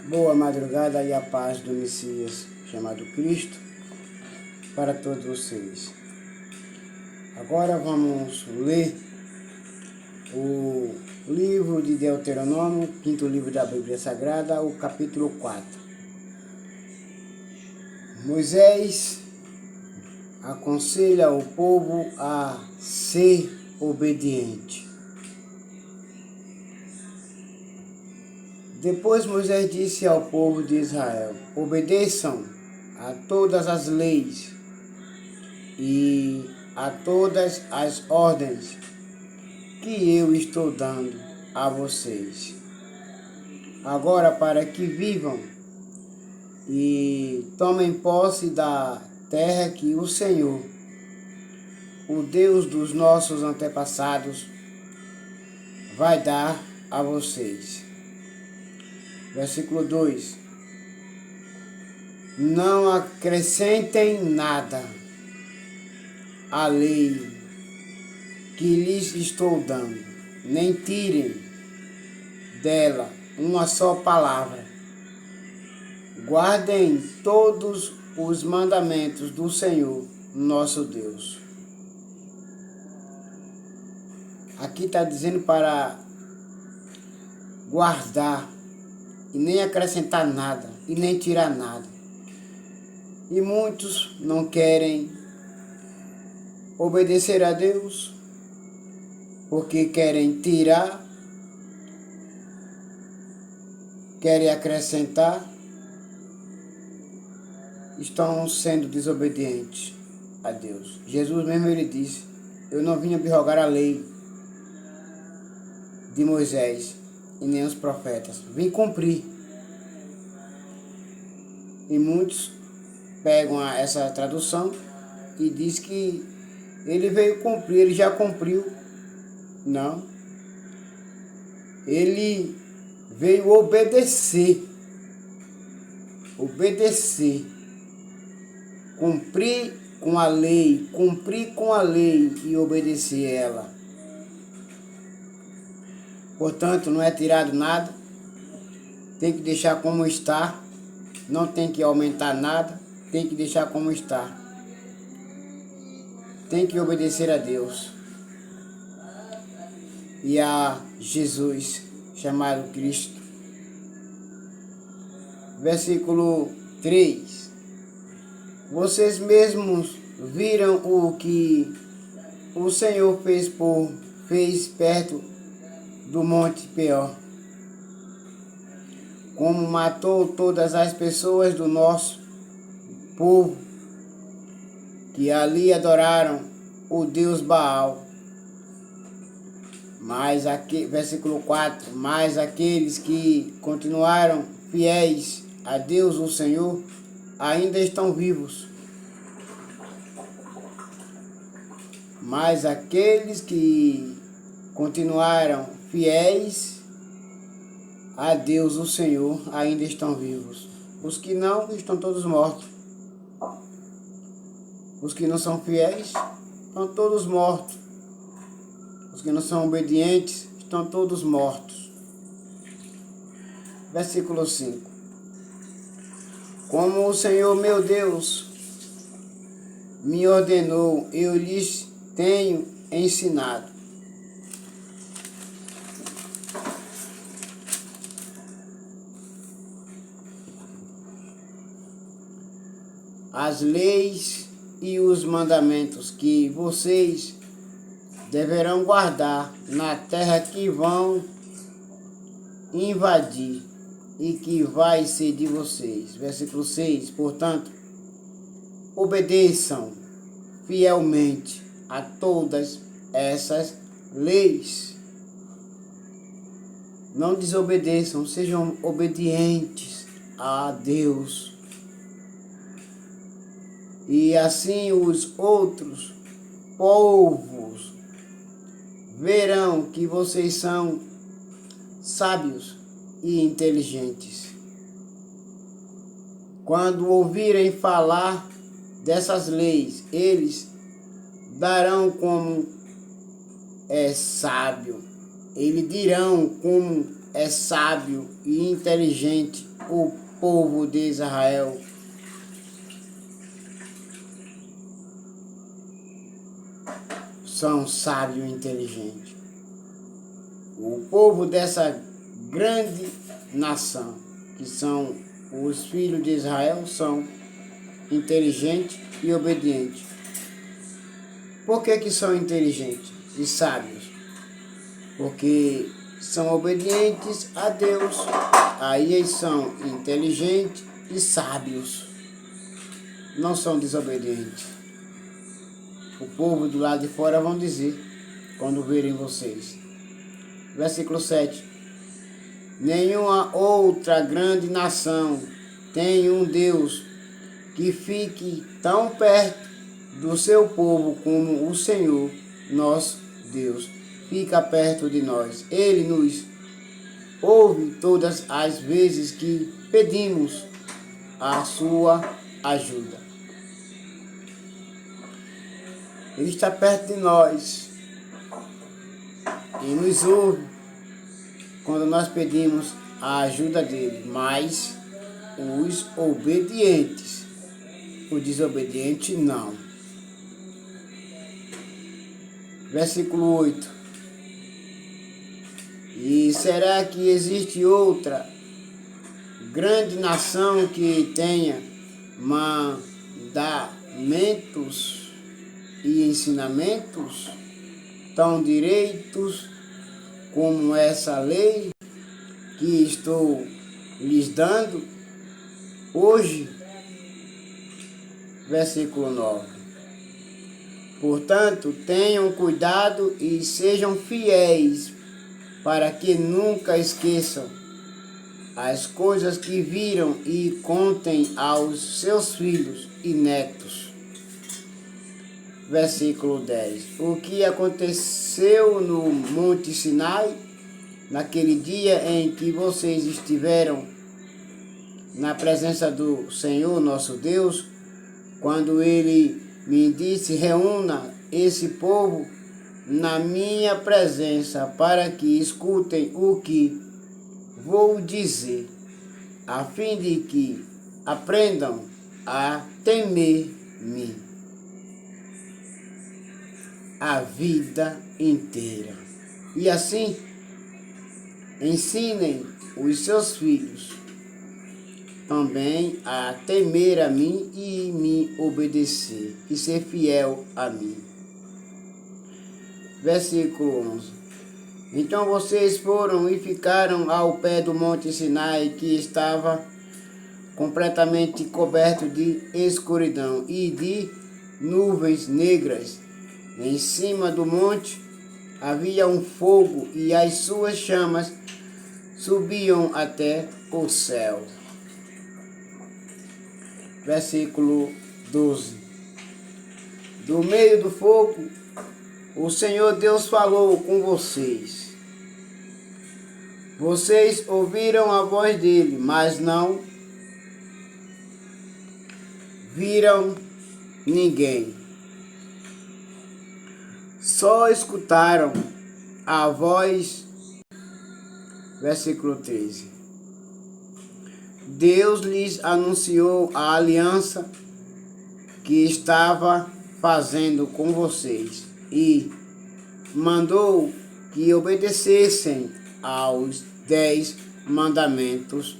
Boa madrugada e a paz do Messias chamado Cristo para todos vocês. Agora vamos ler o livro de Deuteronômio, quinto livro da Bíblia Sagrada, o capítulo 4. Moisés aconselha o povo a ser obediente. Depois Moisés disse ao povo de Israel: obedeçam a todas as leis e a todas as ordens que eu estou dando a vocês. Agora, para que vivam e tomem posse da terra que o Senhor, o Deus dos nossos antepassados, vai dar a vocês. Versículo 2: não acrescentem nada à lei que lhes estou dando, nem tirem dela uma só palavra. Guardem todos os mandamentos do Senhor, nosso Deus. Aqui está dizendo para guardar, e nem acrescentar nada, e nem tirar nada. E muitos não querem obedecer a Deus, porque querem tirar, querem acrescentar, estão sendo desobedientes a Deus. Jesus mesmo ele disse: eu não vim abrogar a lei de Moisés e nem os profetas, vim cumprir. E muitos pegam essa tradução e diz que ele veio cumprir, ele já cumpriu. Não. Ele veio obedecer. Obedecer. Cumprir com a lei e obedecer ela. Portanto, não é tirado nada, tem que deixar como está, não tem que aumentar nada, tem que deixar como está. Tem que obedecer a Deus e a Jesus, chamado Cristo. Versículo 3. Vocês mesmos viram o que o Senhor fez perto do Monte Peor, como matou todas as pessoas do nosso povo que ali adoraram o Deus Baal. Versículo 4, mas aqueles que continuaram fiéis a Deus, o Senhor, ainda estão vivos. Mas aqueles que continuaram fiéis a Deus, o Senhor, ainda estão vivos. Os que não, estão todos mortos. Os que não são fiéis, estão todos mortos. Os que não são obedientes, estão todos mortos. Versículo 5. Como o Senhor meu Deus me ordenou, eu lhes tenho ensinado. As leis e os mandamentos que vocês deverão guardar na terra que vão invadir e que vai ser de vocês. Versículo 6. Portanto, obedeçam fielmente a todas essas leis. Não desobedeçam, sejam obedientes a Deus. E assim os outros povos verão que vocês são sábios e inteligentes. Quando ouvirem falar dessas leis, eles darão como é sábio. Eles dirão como é sábio e inteligente o povo de Israel são sábios e inteligentes. O povo dessa grande nação, que são os filhos de Israel, são inteligentes e obedientes. Por que são inteligentes e sábios? Porque são obedientes a Deus. Aí eles são inteligentes e sábios. Não são desobedientes. O povo do lado de fora vão dizer, quando verem vocês. Versículo 7. Nenhuma outra grande nação tem um Deus que fique tão perto do seu povo como o Senhor, nosso Deus, fica perto de nós. Ele nos ouve todas as vezes que pedimos a sua ajuda. Ele está perto de nós e nos ouve quando nós pedimos a ajuda dele, mas os obedientes, o desobediente não. Versículo 8. E será que existe outra grande nação que tenha mandamentos e ensinamentos tão direitos como essa lei que estou lhes dando hoje? Versículo 9. Portanto, tenham cuidado e sejam fiéis, para que nunca esqueçam as coisas que viram e contem aos seus filhos e netos. Versículo 10. O que aconteceu no Monte Sinai, naquele dia em que vocês estiveram na presença do Senhor nosso Deus, quando ele me disse: reúna esse povo na minha presença para que escutem o que vou dizer, a fim de que aprendam a temer-me a vida inteira. E assim, ensinem os seus filhos também a temer a mim e me obedecer e ser fiel a mim. Versículo 11. Então vocês foram e ficaram ao pé do monte Sinai, que estava completamente coberto de escuridão e de nuvens negras. Em cima do monte havia um fogo e as suas chamas subiam até o céu. Versículo 12. Do meio do fogo, o Senhor Deus falou com vocês. Vocês ouviram a voz dele, mas não viram ninguém. Só escutaram a voz. Versículo 13. Deus lhes anunciou a aliança que estava fazendo com vocês e mandou que obedecessem aos 10 mandamentos,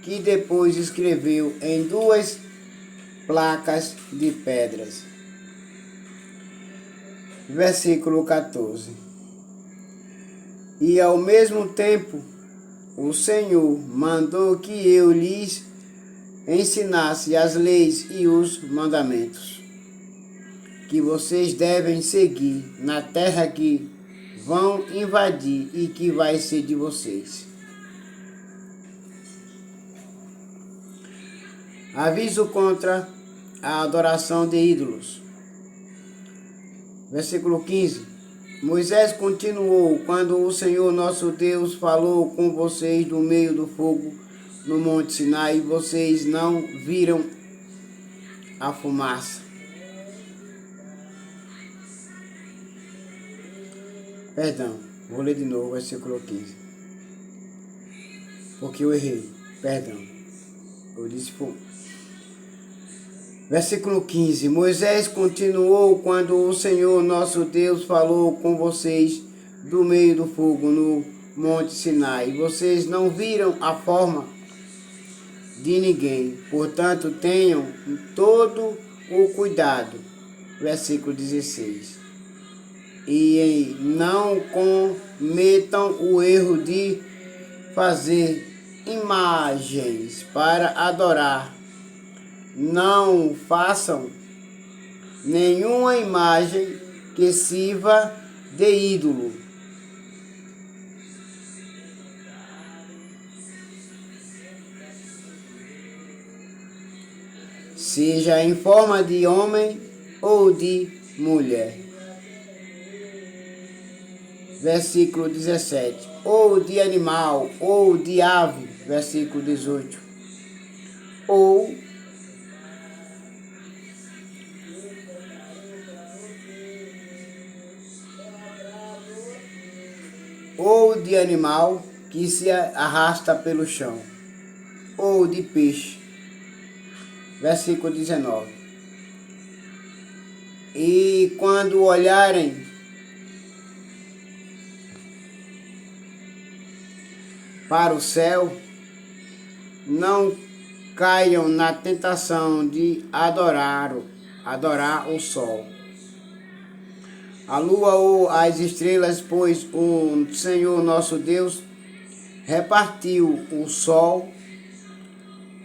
que depois escreveu em 2 placas de pedras. Versículo 14. E ao mesmo tempo o Senhor mandou que eu lhes ensinasse as leis e os mandamentos que vocês devem seguir na terra que vão invadir e que vai ser de vocês. Aviso contra a adoração de ídolos. Versículo 15. Moisés continuou: quando o Senhor nosso Deus falou com vocês do meio do fogo no Monte Sinai, vocês não viram a fumaça. Perdão, vou ler de novo o versículo 15. Porque eu errei. Perdão, eu disse fogo. Versículo 15. Moisés continuou quando o Senhor nosso Deus falou com vocês do meio do fogo no Monte Sinai. Vocês não viram a forma de ninguém, portanto tenham todo o cuidado. Versículo 16. E não cometam o erro de fazer imagens para adorar. Não façam nenhuma imagem que sirva de ídolo. Seja em forma de homem ou de mulher. Versículo 17. Ou de animal, ou de ave. Versículo 18. Ou de animal que se arrasta pelo chão, ou de peixe. Versículo 19. E quando olharem para o céu, não caiam na tentação de adorar o sol, a lua ou as estrelas, pois o Senhor nosso Deus repartiu o sol,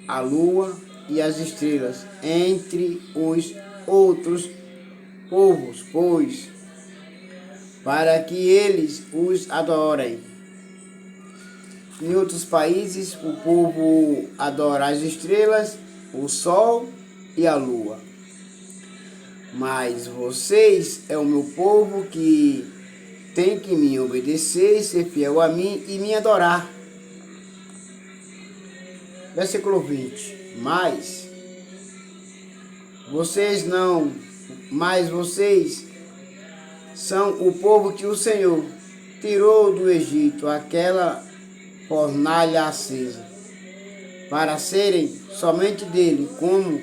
a lua e as estrelas entre os outros povos, para que eles os adorem. Em outros países, o povo adora as estrelas, o sol e a lua. Mas vocês é o meu povo que tem que me obedecer, ser fiel a mim e me adorar. Versículo 20. Mas vocês são o povo que o Senhor tirou do Egito, aquela fornalha acesa, para serem somente dele, como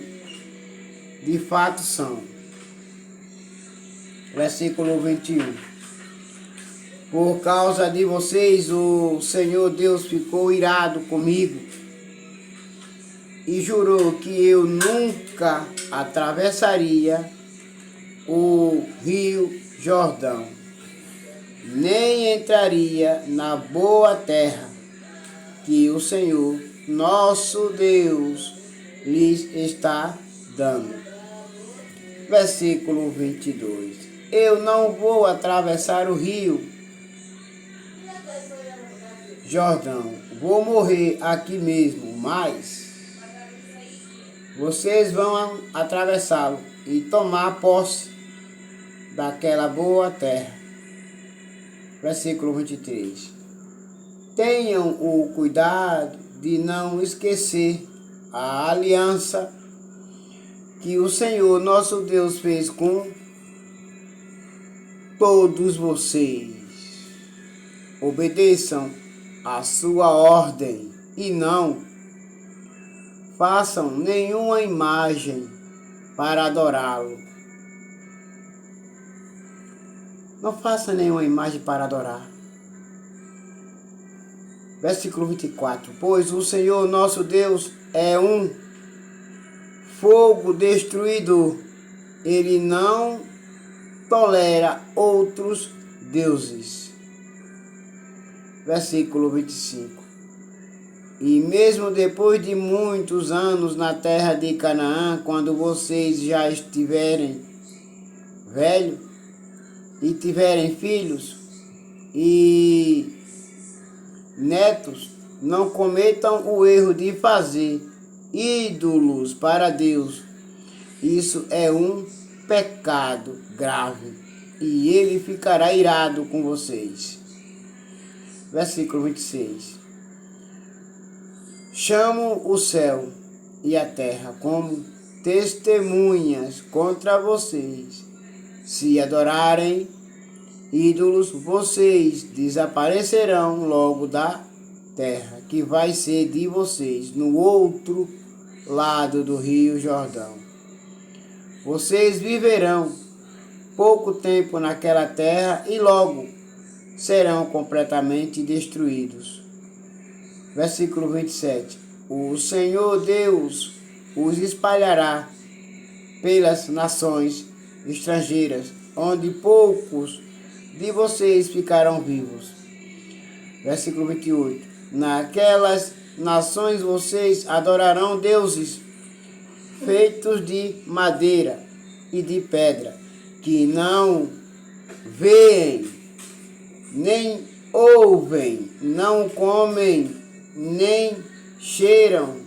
de fato são. Versículo 21. Por causa de vocês, o Senhor Deus ficou irado comigo e jurou que eu nunca atravessaria o rio Jordão, nem entraria na boa terra que o Senhor, nosso Deus, lhes está dando. Versículo 22. Eu não vou atravessar o rio Jordão, vou morrer aqui mesmo, mas vocês vão atravessá-lo e tomar posse daquela boa terra. Versículo 23. Tenham o cuidado de não esquecer a aliança que o Senhor nosso Deus fez com todos vocês. Obedeçam a sua ordem e não façam nenhuma imagem para adorá-lo. Não façam nenhuma imagem para adorar. Versículo 24. Pois o Senhor nosso Deus é um fogo destruidor. Ele não tolera outros deuses. Versículo 25. E mesmo depois de muitos anos na terra de Canaã, quando vocês já estiverem velhos e tiverem filhos e netos, não cometam o erro de fazer ídolos para Deus. Isso é um pecado grave e ele ficará irado com vocês. Versículo 26. Chamo o céu e a terra como testemunhas contra vocês. Se adorarem ídolos, vocês desaparecerão logo da terra que vai ser de vocês no outro lado do rio Jordão. Vocês viverão pouco tempo naquela terra e logo serão completamente destruídos. Versículo 27. O Senhor Deus os espalhará pelas nações estrangeiras, onde poucos de vocês ficarão vivos. Versículo 28. Naquelas nações vocês adorarão deuses feitos de madeira e de pedra, que não veem, nem ouvem, não comem, nem cheiram.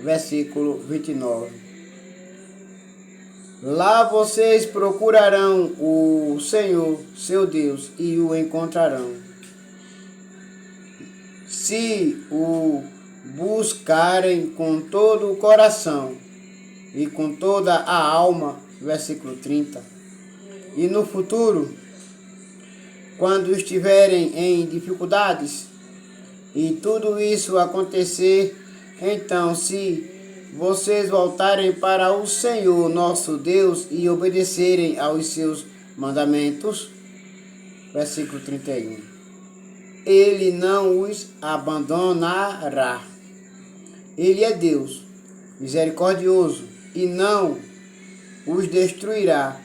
Versículo 29. Lá vocês procurarão o Senhor, seu Deus, e o encontrarão. Se o buscarem com todo o coração e com toda a alma. Versículo 30. E no futuro, quando estiverem em dificuldades e tudo isso acontecer, então se vocês voltarem para o Senhor nosso Deus e obedecerem aos seus mandamentos, versículo 31, Ele não os abandonará. Ele é Deus misericordioso e não os destruirá,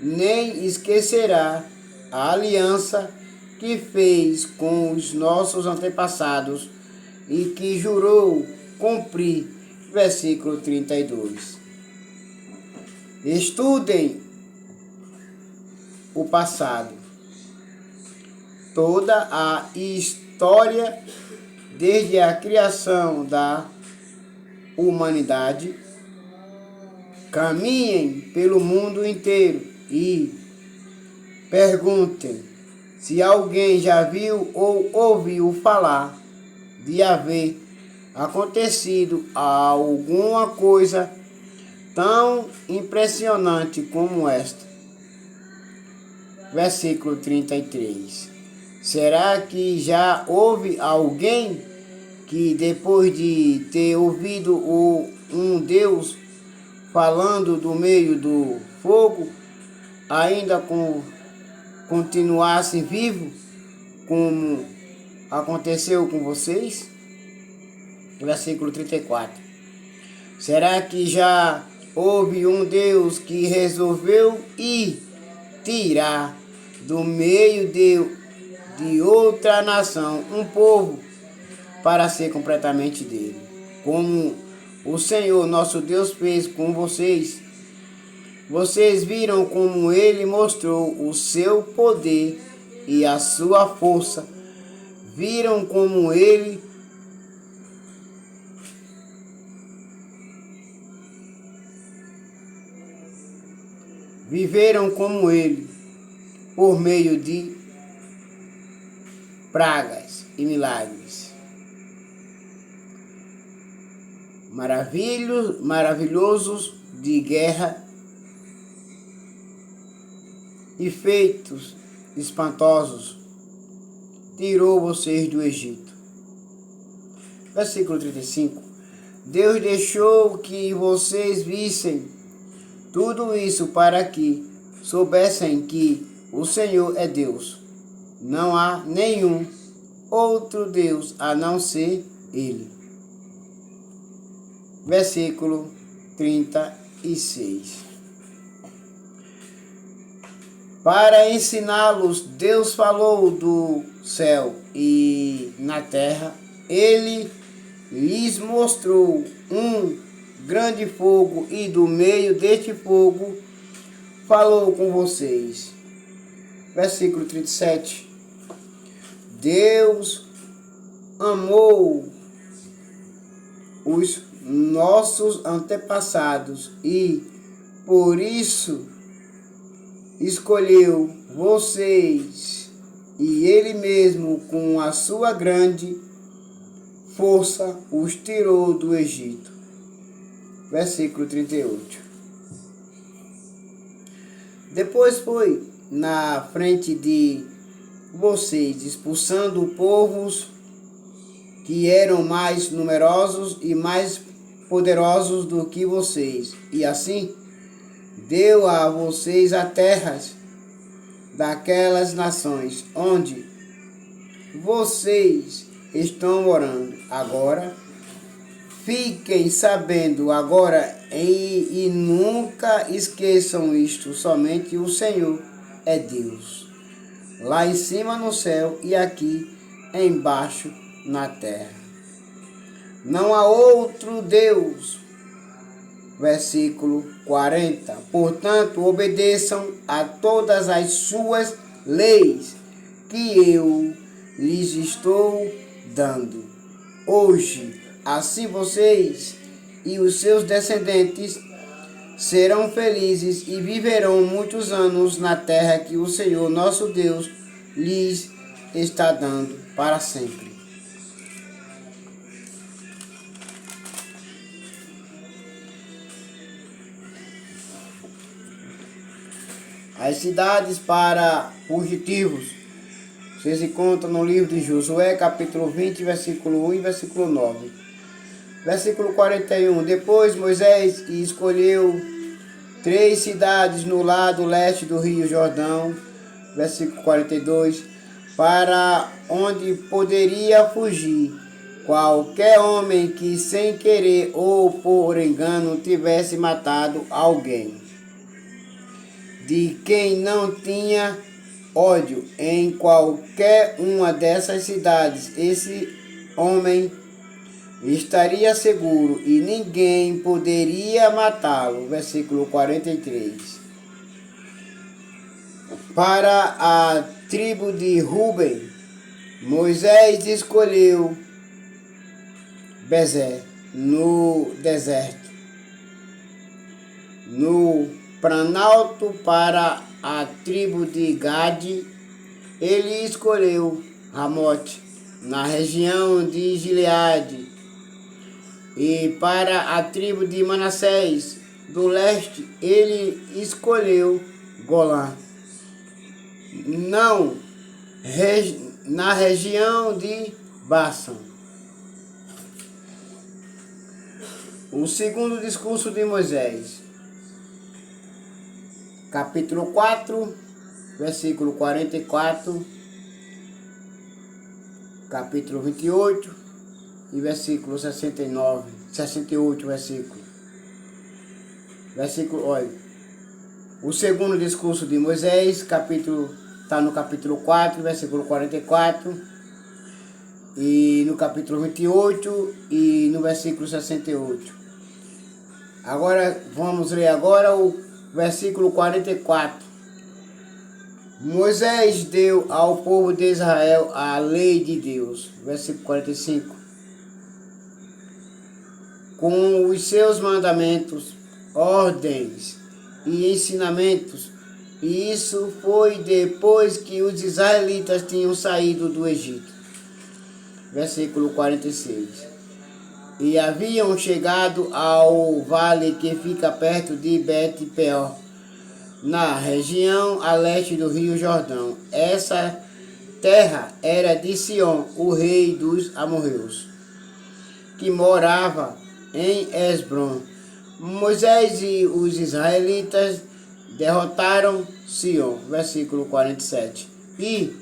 nem esquecerá a aliança que fez com os nossos antepassados e que jurou cumprir. Versículo 32. Estudem o passado, toda a história desde a criação da humanidade. Caminhem pelo mundo inteiro e perguntem se alguém já viu ou ouviu falar de haver acontecido alguma coisa tão impressionante como esta. Versículo 33. Será que já houve alguém que, depois de ter ouvido um Deus falando do meio do fogo, ainda continuasse vivo, como aconteceu com vocês? Versículo 34. Será que já houve um Deus que resolveu ir tirar do meio de outra nação um povo para ser completamente dele, como o Senhor nosso Deus fez com vocês? Vocês viram como ele mostrou o seu poder e a sua força. Viram como ele viveram como ele, por meio de pragas e milagres. Maravilhosos de guerra e feitos espantosos, tirou vocês do Egito. Versículo 35. Deus deixou que vocês vissem tudo isso para que soubessem que o Senhor é Deus. Não há nenhum outro Deus a não ser Ele. Versículo 36. Para ensiná-los, Deus falou do céu e na terra. Ele lhes mostrou um grande fogo e do meio deste fogo falou com vocês. Versículo 37. Deus amou os nossos antepassados e por isso escolheu vocês e ele mesmo com a sua grande força os tirou do Egito. Versículo 38. Depois foi na frente de vocês, expulsando povos que eram mais numerosos e mais poderosos do que vocês. E assim, deu a vocês a terras daquelas nações onde vocês estão morando agora. Fiquem sabendo agora e nunca esqueçam isto: somente o Senhor é Deus, lá em cima no céu e aqui embaixo na terra. Não há outro Deus. Versículo 40. Portanto, obedeçam a todas as suas leis que eu lhes estou dando hoje. Assim vocês e os seus descendentes serão felizes e viverão muitos anos na terra que o Senhor nosso Deus lhes está dando para sempre. As cidades para fugitivos. Vocês encontram no livro de Josué, capítulo 20, versículo 1 e versículo 9. Versículo 41. Depois Moisés escolheu 3 cidades no lado leste do rio Jordão. Versículo 42. Para onde poderia fugir qualquer homem que sem querer ou por engano tivesse matado alguém, de quem não tinha ódio em qualquer uma dessas cidades. Esse homem estaria seguro e ninguém poderia matá-lo. Versículo 43. Para a tribo de Ruben, Moisés escolheu Bezer, no deserto. No planalto. Para a tribo de Gade, ele escolheu Ramote, na região de Gileade. E para a tribo de Manassés, do leste, ele escolheu Golã, na região de Basan. O segundo discurso de Moisés, capítulo 4, versículo 44, capítulo 28 e versículo 68, olha. O segundo discurso de Moisés, está no capítulo 4, versículo 44, e no capítulo 28 e no versículo 68. Agora, vamos ler agora o versículo 44. Moisés deu ao povo de Israel a lei de Deus. Versículo 45. Com os seus mandamentos, ordens e ensinamentos. E isso foi depois que os israelitas tinham saído do Egito. Versículo 46. E haviam chegado ao vale que fica perto de Bet-peor, na região a leste do rio Jordão. Essa terra era de Sion, o rei dos amorreus, que morava em Esbron. Moisés e os israelitas derrotaram Sion. Versículo 47. E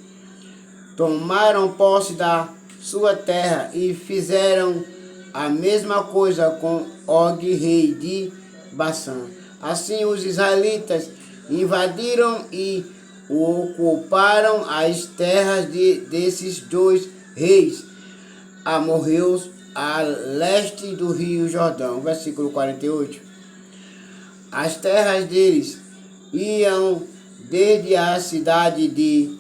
tomaram posse da sua terra e fizeram a mesma coisa com Og, rei de Basan. Assim os israelitas invadiram e ocuparam as terras desses 2 reis amorreus a leste do rio Jordão. Versículo 48. As terras deles iam desde a cidade de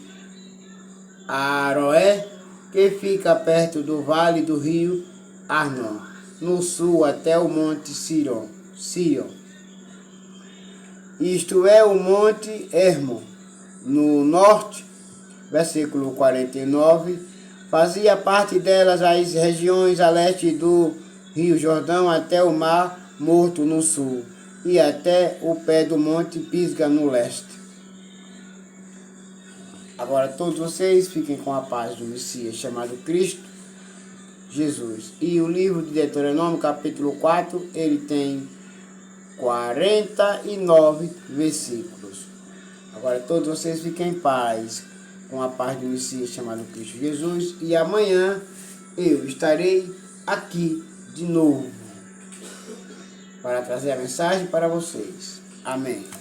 Aroé, que fica perto do vale do rio Arnon, no sul, até o monte Sion. Isto é o monte Hermon, no norte. Versículo 49. Fazia parte delas as regiões a leste do rio Jordão até o mar Morto no sul e até o pé do monte Pisga no leste. Agora todos vocês fiquem com a paz do Messias chamado Cristo Jesus. E o livro de Deuteronômio, capítulo 4, ele tem 49 versículos. Agora todos vocês fiquem em paz, com a paz do Messias chamado Cristo Jesus. E amanhã eu estarei aqui de novo para trazer a mensagem para vocês. Amém.